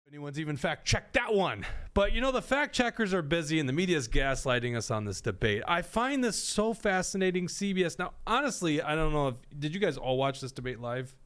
Anyone's even fact-checked that one. But, the fact-checkers are busy and the media is gaslighting us on this debate. I find this so fascinating, CBS. Now, honestly, I don't know did you guys all watch this debate live?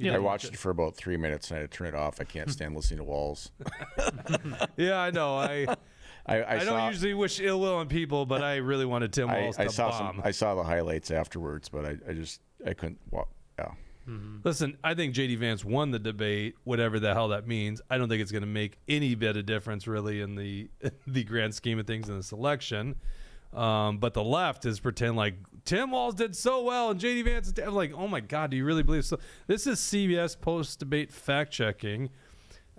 I watched it for about 3 minutes and I had to turn it off. I can't stand listening to Walz. Yeah, I know. I don't usually wish ill will on people, but I really wanted Tim Walz to bomb. I saw the highlights afterwards, but I couldn't. Yeah. Mm-hmm. Listen, I think J.D. Vance won the debate, whatever the hell that means. I don't think it's going to make any bit of difference, really, in the grand scheme of things in this election. But the left is pretend like Tim Walz did so well and J.D. Vance is like, oh my God, do you really believe so? This is CBS post-debate fact-checking.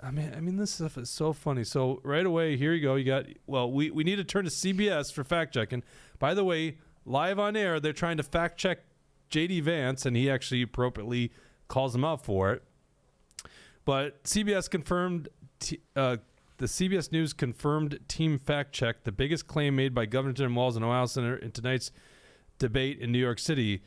I mean, this stuff is so funny. So right away, here you go. We need to turn to CBS for fact-checking. By the way, live on air, they're trying to fact-check J.D. Vance, and he actually appropriately calls him out for it. But CBS confirmed, the CBS News confirmed team fact check, the biggest claim made by Governor Tim Walz in Ohio Center in tonight's debate in New York City.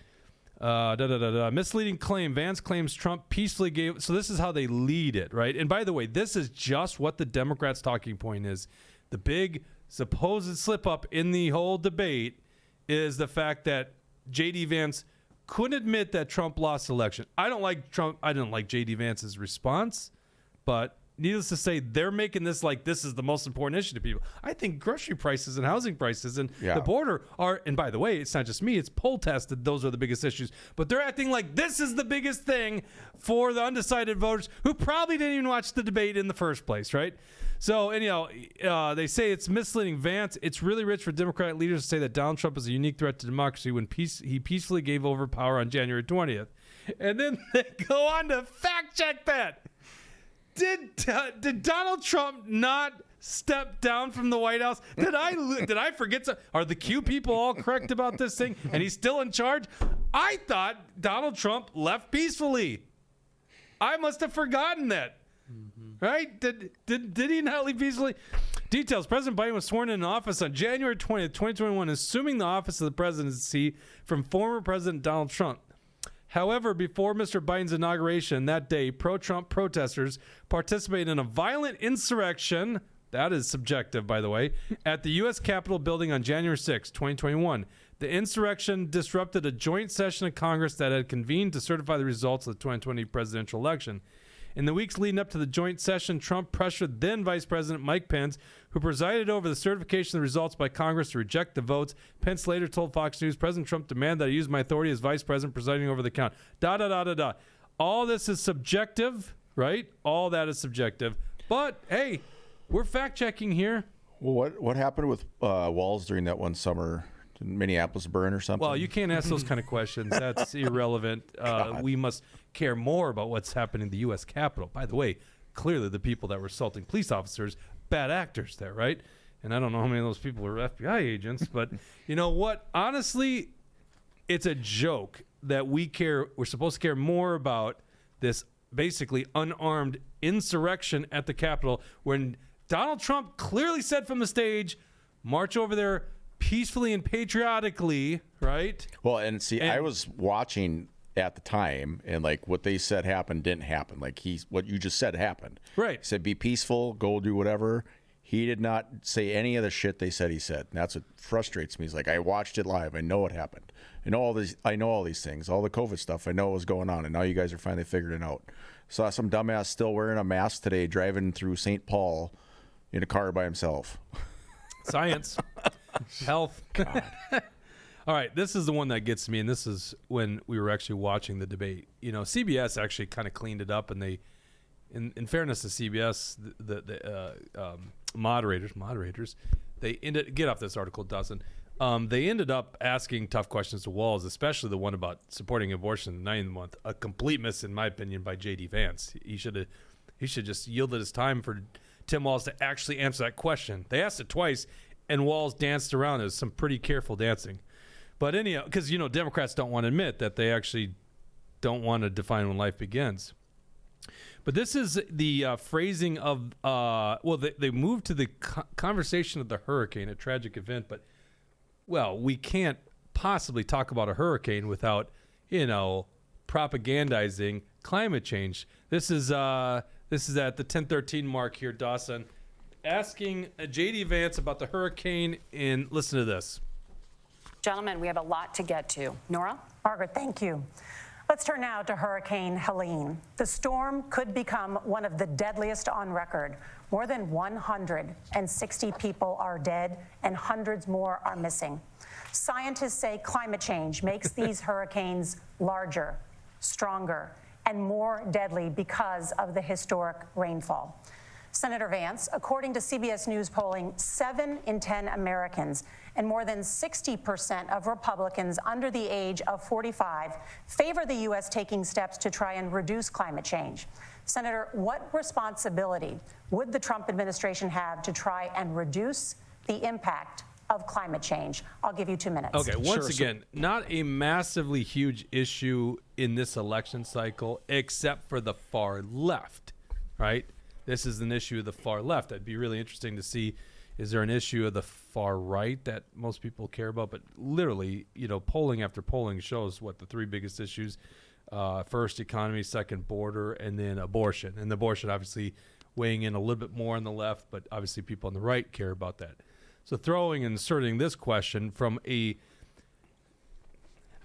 Misleading claim. Vance claims Trump peacefully gave. So this is how they lead it, right? And by the way, this is just what the Democrats' talking point is. The big supposed slip up in the whole debate is the fact that J.D. Vance couldn't admit that Trump lost the election. I don't like Trump. I didn't like J.D. Vance's response, but needless to say, they're making this like this is the most important issue to people. I think grocery prices and housing prices and the border are, and by the way, it's not just me, it's poll tested. Those are the biggest issues, but they're acting like this is the biggest thing for the undecided voters who probably didn't even watch the debate in the first place, right? So anyhow, they say it's misleading. Vance, it's really rich for Democratic leaders to say that Donald Trump is a unique threat to democracy when he peacefully gave over power on January 20th. And then they go on to fact check that. Did Donald Trump not step down from the White House? Did I forget? Are the Q people all correct about this thing? And he's still in charge? I thought Donald Trump left peacefully. I must have forgotten that. Mm-hmm. Right? Did he not leave peacefully? Details. President Biden was sworn in office on January 20th, 2021, assuming the office of the presidency from former President Donald Trump. However, before Mr. Biden's inauguration that day, pro-Trump protesters participated in a violent insurrection, that is subjective, by the way, at the U.S. Capitol building on January 6, 2021. The insurrection disrupted a joint session of Congress that had convened to certify the results of the 2020 presidential election. In the weeks leading up to the joint session, Trump pressured then Vice President Mike Pence, who presided over the certification of the results by Congress, to reject the votes. Pence later told Fox News, President Trump demanded that I use my authority as Vice President presiding over the count. All this is subjective, right? All that is subjective. But, hey, we're fact-checking here. Well, what happened with Walz during that one summer? Did Minneapolis burn or something? Well, you can't ask those kind of questions. That's irrelevant. We must care more about what's happening in the U.S. Capitol. By the way, clearly the people that were assaulting police officers, bad actors there, right? And I don't know how many of those people were FBI agents, but you know what? Honestly, it's a joke that we're supposed to care more about this basically unarmed insurrection at the Capitol when Donald Trump clearly said from the stage, march over there peacefully and patriotically, right? Well, and I was watching at the time, and like what they said happened didn't happen. Like what you just said happened. Right. He said, be peaceful, go do whatever. He did not say any of the shit they said he said. And that's what frustrates me. He's like, I watched it live. I know what happened. I know all these things, all the COVID stuff. I know what was going on, and now you guys are finally figuring it out. Saw some dumbass still wearing a mask today, driving through St. Paul in a car by himself. Science. Health. God. All right, this is the one that gets me, and this is when we were actually watching the debate. You know, CBS actually kind of cleaned it up, and they, in fairness to CBS, the moderators, they get off this article, Dawson. They ended up asking tough questions to Walz, especially the one about supporting abortion in the 9th month. A complete miss, in my opinion, by J.D. Vance. He should just yielded his time for Tim Walz to actually answer that question. They asked it twice, and Walz danced around. It was some pretty careful dancing. But anyhow, because, you know, Democrats don't want to admit that they actually don't want to define when life begins. But this is the phrasing of, they moved to the conversation of the hurricane, a tragic event. But, well, we can't possibly talk about a hurricane without, propagandizing climate change. This is This is at the 10:13 mark here, Dawson, asking J.D. Vance about the hurricane. And listen to this. Gentlemen, we have a lot to get to. Nora? Margaret, thank you. Let's turn now to Hurricane Helene. The storm could become one of the deadliest on record. More than 160 people are dead and hundreds more are missing. Scientists say climate change makes these hurricanes larger, stronger, and more deadly because of the historic rainfall. Senator Vance, according to CBS News polling, 7 in 10 Americans and more than 60% of Republicans under the age of 45 favor the U.S. taking steps to try and reduce climate change. Senator, what responsibility would the Trump administration have to try and reduce the impact of climate change? I'll give you 2 minutes. Okay, once again, not a massively huge issue in this election cycle, except for the far left, right? This is an issue of the far left. It'd be really interesting to see, is there an issue of the far right that most people care about? But literally, polling after polling shows what the 3 biggest issues: first, economy; second, border; and then abortion. And abortion, obviously, weighing in a little bit more on the left, but obviously people on the right care about that. So inserting this question from I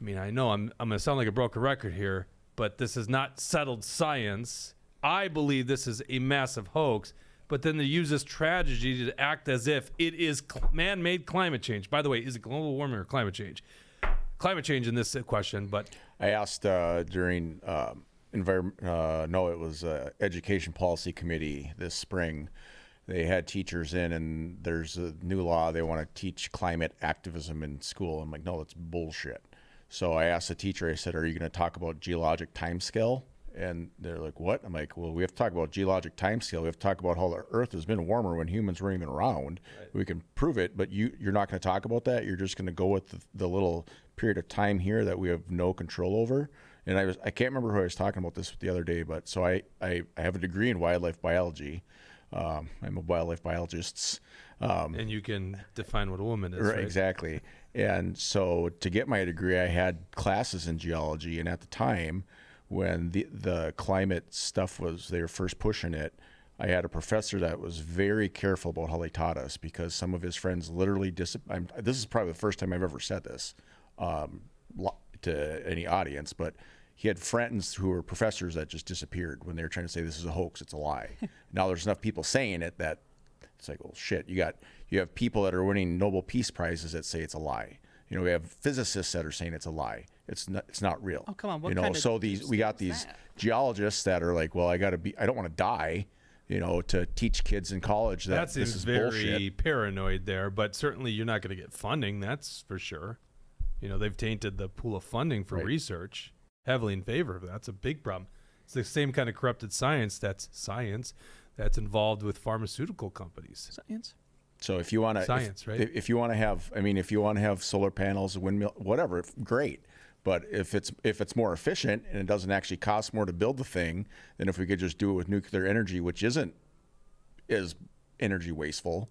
know I'm going to sound like a broken record here, but this is not settled science. I believe this is a massive hoax, but then they use this tragedy to act as if it is man-made climate change. By the way, is it global warming or climate change? Climate change in this question, but I asked during Education Policy Committee this spring. They had teachers in, and there's a new law. They want to teach climate activism in school. I'm like, no, that's bullshit. So I asked the teacher, I said, are you going to talk about geologic timescale? And they're like, what? I'm like, well, we have to talk about geologic timescale. We have to talk about how the Earth has been warmer when humans weren't even around. Right. We can prove it, but you're not going to talk about that. You're just going to go with the little period of time here that we have no control over. And I can't remember who I was talking about this with the other day, but so I have a degree in wildlife biology. I'm a wildlife biologist. And you can define what a woman is, right? Exactly. And so to get my degree, I had classes in geology, and at the time, when the climate stuff they were first pushing it, I had a professor that was very careful about how they taught us, because some of his friends literally this is probably the first time I've ever said this to any audience, but he had friends who were professors that just disappeared when they were trying to say this is a hoax, it's a lie. Now there's enough people saying it that it's like, well, shit, you have people that are winning Nobel Peace Prizes that say it's a lie. We have physicists that are saying it's a lie. It's not real. Oh, come on. What kind so we got these geologists that are like, well, I don't want to die, to teach kids in college that this is bullshit. That's very paranoid there, but certainly you're not going to get funding. That's for sure. They've tainted the pool of funding for research heavily in favor of that. That's a big problem. It's the same kind of corrupted science that's involved with pharmaceutical companies. Science. So if you want to science, right? If you want to have solar panels, windmill, whatever, great. But if it's more efficient and it doesn't actually cost more to build the thing, then if we could just do it with nuclear energy, which isn't as energy wasteful,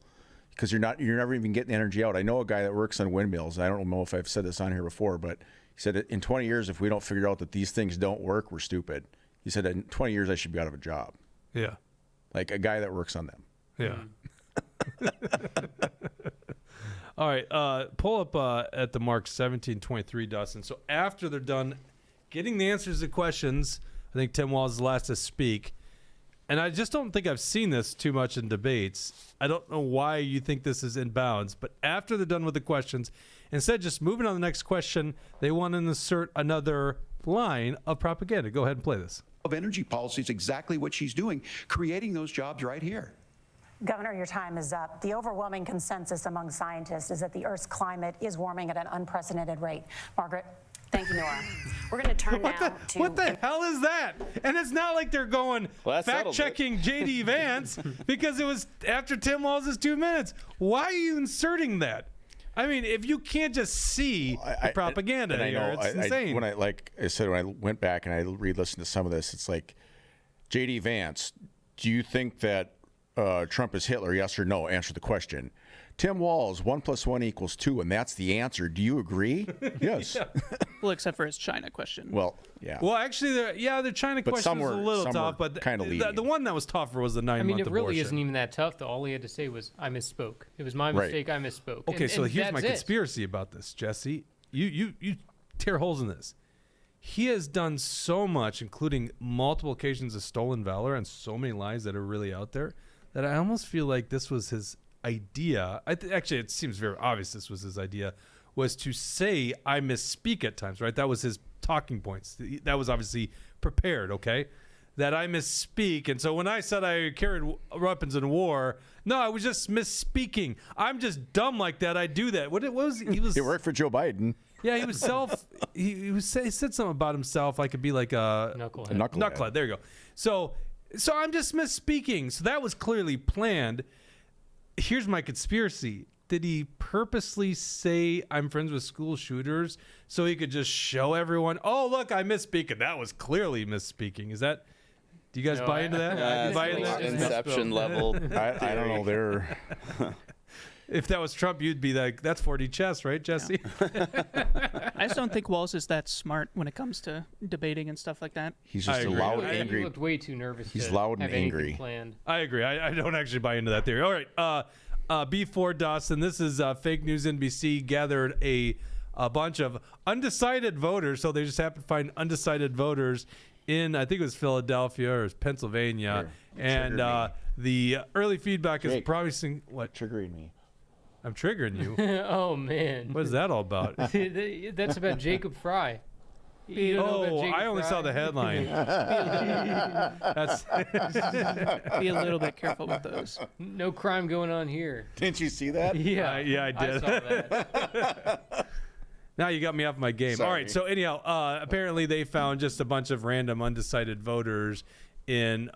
because you're never even getting the energy out. I know a guy that works on windmills. I don't know if I've said this on here before, but he said in 20 years, if we don't figure out that these things don't work, we're stupid. He said in 20 years I should be out of a job. Yeah, like a guy that works on them. Yeah. All right, pull up at the mark 17:23, Dustin. So after they're done getting the answers to questions, I think Tim Walz is the last to speak. And I just don't think I've seen this too much in debates. I don't know why you think this is in bounds, but after they're done with the questions, instead of just moving on to the next question, they want to insert another line of propaganda. Go ahead and play this. Of energy policy is exactly what she's doing, creating those jobs right here. Governor, your time is up. The overwhelming consensus among scientists is that the Earth's climate is warming at an unprecedented rate. Margaret? Thank you, Nora. We're going to turn now to... What the hell is that? And it's not like they're going fact-checking J.D. Vance because it was after Tim Walz's 2 minutes. Why are you inserting that? I mean, if you can't just see the propaganda here, it's insane. When I went back and I re-listened to some of this, it's like, J.D. Vance, do you think that Trump is Hitler? Yes or no? Answer the question. Tim Walz, 1 + 1 = 2, and that's the answer. Do you agree? Yes. Well, except for his China question. Well, yeah. Well, actually, the China But question some was a were- little some tough, were but kinda the leading. one that was tougher was the 9-month I mean, it really abortion. isn't even that tough, though. All he had to say was, I misspoke. It was my Right. mistake, I misspoke. Okay, so and here's my that's it. conspiracy about this, Jesse. You tear holes in this. He has done so much, including multiple occasions of stolen valor and so many lies that are really out there, that I almost feel like this was his idea. Actually, it seems very obvious this was his idea, was to say I misspeak at times, right? That was his talking points. That was obviously prepared, okay? That I misspeak. And so when I said I carried weapons in war, no, I was just misspeaking. I'm just dumb like that. I do that. What was he was? It worked for Joe Biden. Yeah, he was he said something about himself. I could be like a Knucklehead. Knucklehead. There you go. So I'm just misspeaking. So that was clearly planned. Here's my conspiracy. Did he purposely say I'm friends with school shooters so he could just show everyone, oh, look, I misspeak? And that was clearly misspeaking. Is that, do you guys buy into that? You buy into that? Inception level. I don't know. They're If that was Trump, you'd be like, that's 4D chess, right, Jesse? I just don't think Walz is that smart when it comes to debating and stuff like that. he's just I a agree. loud, He angry. looked way too nervous. He's to loud and have anything angry. Planned. I agree. I don't actually buy into that theory. All right. B4 Dawson, this is fake news. NBC gathered a bunch of undecided voters. So they just happened to find undecided voters in, I think it was Philadelphia or it was Pennsylvania. And triggered the early feedback is Jake. promising. What? Triggering me. I'm triggering you. Oh, man. What is that all about? That's about Jacob Fry. You don't know about Oh, Jacob I only Fry? saw the headline. That's Be a little bit careful with those. No crime going on here. Didn't you see that? Yeah, yeah, I did. saw that. Now you got me off my game. All right. So anyhow, apparently they found just a bunch of random undecided voters in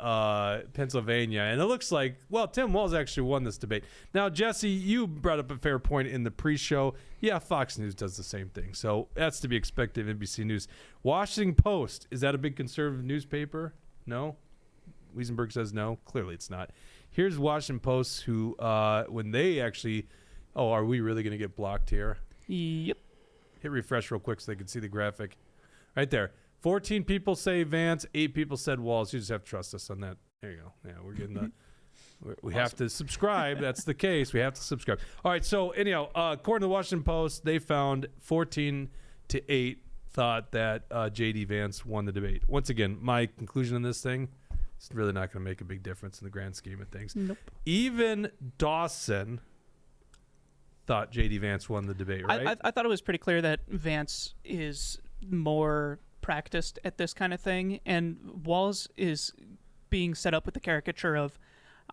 Pennsylvania, and it looks like, well, Tim Walz actually won this debate. Now, Jesse, you brought up a fair point in the pre-show. Yeah, Fox News does the same thing, so that's to be expected of NBC News. Washington Post, is that a big conservative newspaper? No. Wiesenberg says no. Clearly, it's not. Here's Washington Post, who when they actually, are we really going to get blocked here? Yep. Hit refresh real quick so they can see the graphic. Right there. 14 people say Vance, 8 people said Walz. You just have to trust us on that. There you go. Yeah, we're getting the. We have to subscribe. That's the case. We have to subscribe. All right. So anyhow, according to the Washington Post, they found 14 to 8 thought that J.D. Vance won the debate. Once again, my conclusion on this thing, it's really not going to make a big difference in the grand scheme of things. Nope. Even Dawson thought J.D. Vance won the debate, right? I thought it was pretty clear that Vance is more practiced at this kind of thing, and Walz is being set up with the caricature of,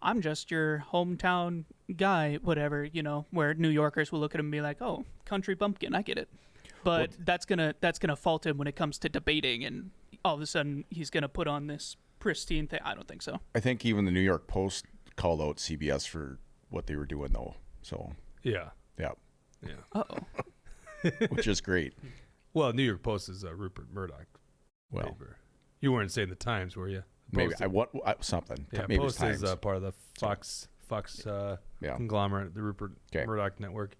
I'm just your hometown guy, whatever, where New Yorkers will look at him and be like, oh, country bumpkin, I get it. But that's gonna fault him when it comes to debating, and all of a sudden he's gonna put on this pristine thing. I don't think so. I think even the New York Post called out CBS for what they were doing, though. So yeah. yeah, Uh-oh. which is great. Well, New York Post is Rupert Murdoch Well, paper. You weren't saying the Times, were you? maybe Post- something. Yeah, maybe Post it's is Times. part of the Fox Yeah. conglomerate, the Rupert Okay. Murdoch network.